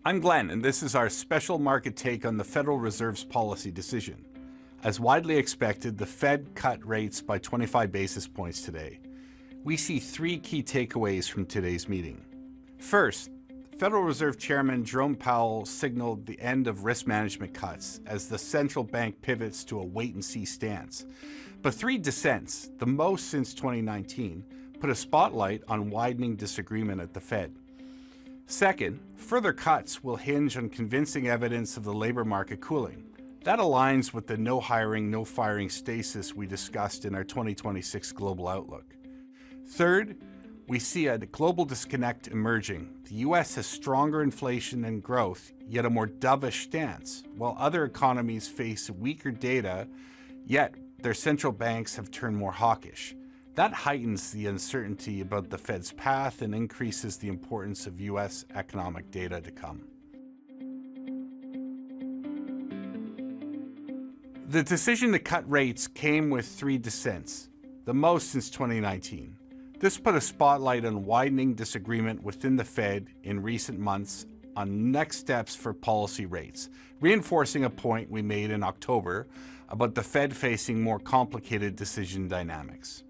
I'm Glenn, and this is our special market take on the Federal Reserve's policy decision. As widely expected, the Fed cut rates by 25 basis points today. We see three key takeaways from today's meeting. First, Federal Reserve Chairman Jerome Powell signaled the end of risk management cuts as the central bank pivots to a wait-and-see stance. But three dissents, the most since 2019, put a spotlight on widening disagreement at the Fed. Second, further cuts will hinge on convincing evidence of the labor market cooling. That aligns with the no hiring, no firing stasis we discussed in our 2026 global outlook. Third, we see a global disconnect emerging. The US has stronger inflation and growth, yet a more dovish stance, while other economies face weaker data, yet their central banks have turned more hawkish. That heightens the uncertainty about the Fed's path and increases the importance of US economic data to come. The decision to cut rates came with three dissents, the most since 2019. This put a spotlight on widening disagreement within the Fed in recent months on next steps for policy rates, reinforcing a point we made in October about the Fed facing more complicated decision dynamics.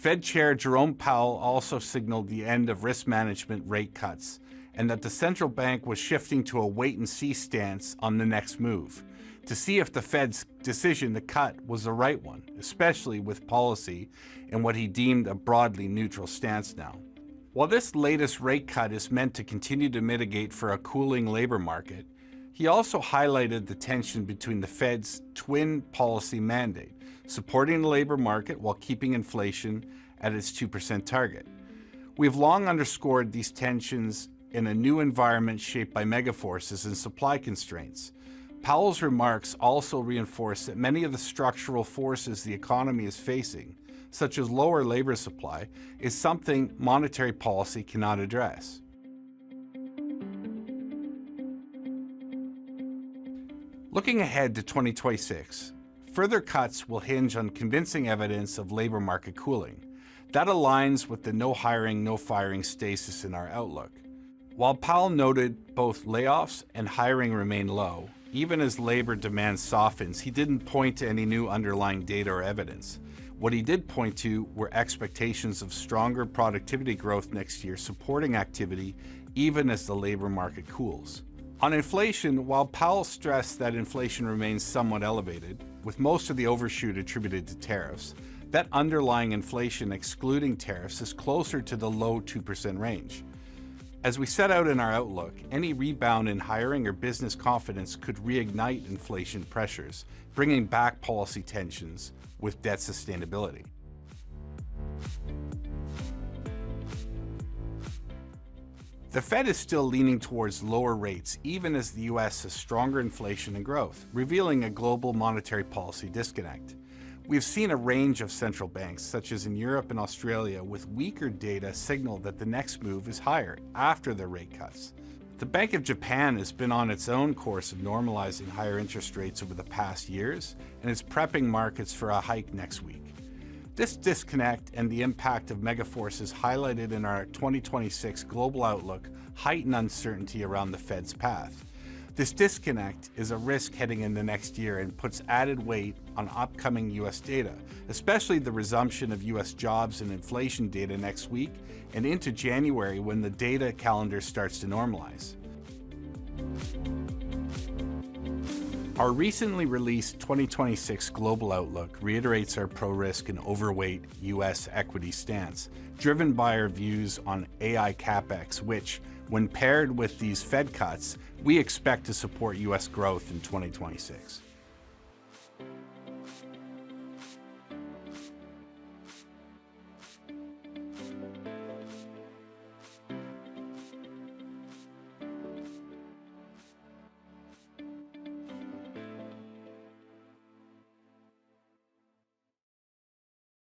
Fed Chair Jerome Powell also signaled the end of risk management rate cuts and that the central bank was shifting to a wait-and-see stance on the next move, to see if the Fed's decision to cut was the right one, especially with policy in what he deemed a broadly neutral stance now. While this latest rate cut is meant to continue to mitigate for a cooling labor market, he also highlighted the tension between the Fed's twin policy mandate, supporting the labor market while keeping inflation at its 2% target. We've long underscored these tensions in a new environment shaped by megaforces and supply constraints. Powell's remarks also reinforce that many of the structural forces the economy is facing, such as lower labor supply, is something monetary policy cannot address. Looking ahead to 2026, further cuts will hinge on convincing evidence of labor market cooling. That aligns with the no hiring, no firing stasis in our outlook. While Powell noted both layoffs and hiring remain low, even as labor demand softens, he didn't point to any new underlying data or evidence. What he did point to were expectations of stronger productivity growth next year, supporting activity even as the labor market cools. On inflation, while Powell stressed that inflation remains somewhat elevated, with most of the overshoot attributed to tariffs, that underlying inflation excluding tariffs is closer to the low 2% range. As we set out in our outlook, any rebound in hiring or business confidence could reignite inflation pressures, bringing back policy tensions with debt sustainability. The Fed is still leaning towards lower rates, even as the US has stronger inflation and growth, revealing a global monetary policy disconnect. We've seen a range of central banks, such as in Europe and Australia, with weaker data signal that the next move is higher after the rate cuts. The Bank of Japan has been on its own course of normalizing higher interest rates over the past years and is prepping markets for a hike next week. This disconnect and the impact of megaforces highlighted in our 2026 global outlook heighten uncertainty around the Fed's path. This disconnect is a risk heading into next year and puts added weight on upcoming US data, especially the resumption of US jobs and inflation data next week and into January when the data calendar starts to normalize. Our recently released 2026 Global Outlook reiterates our pro-risk and overweight US equity stance, driven by our views on AI CapEx, which, when paired with these Fed cuts, we expect to support US growth in 2026.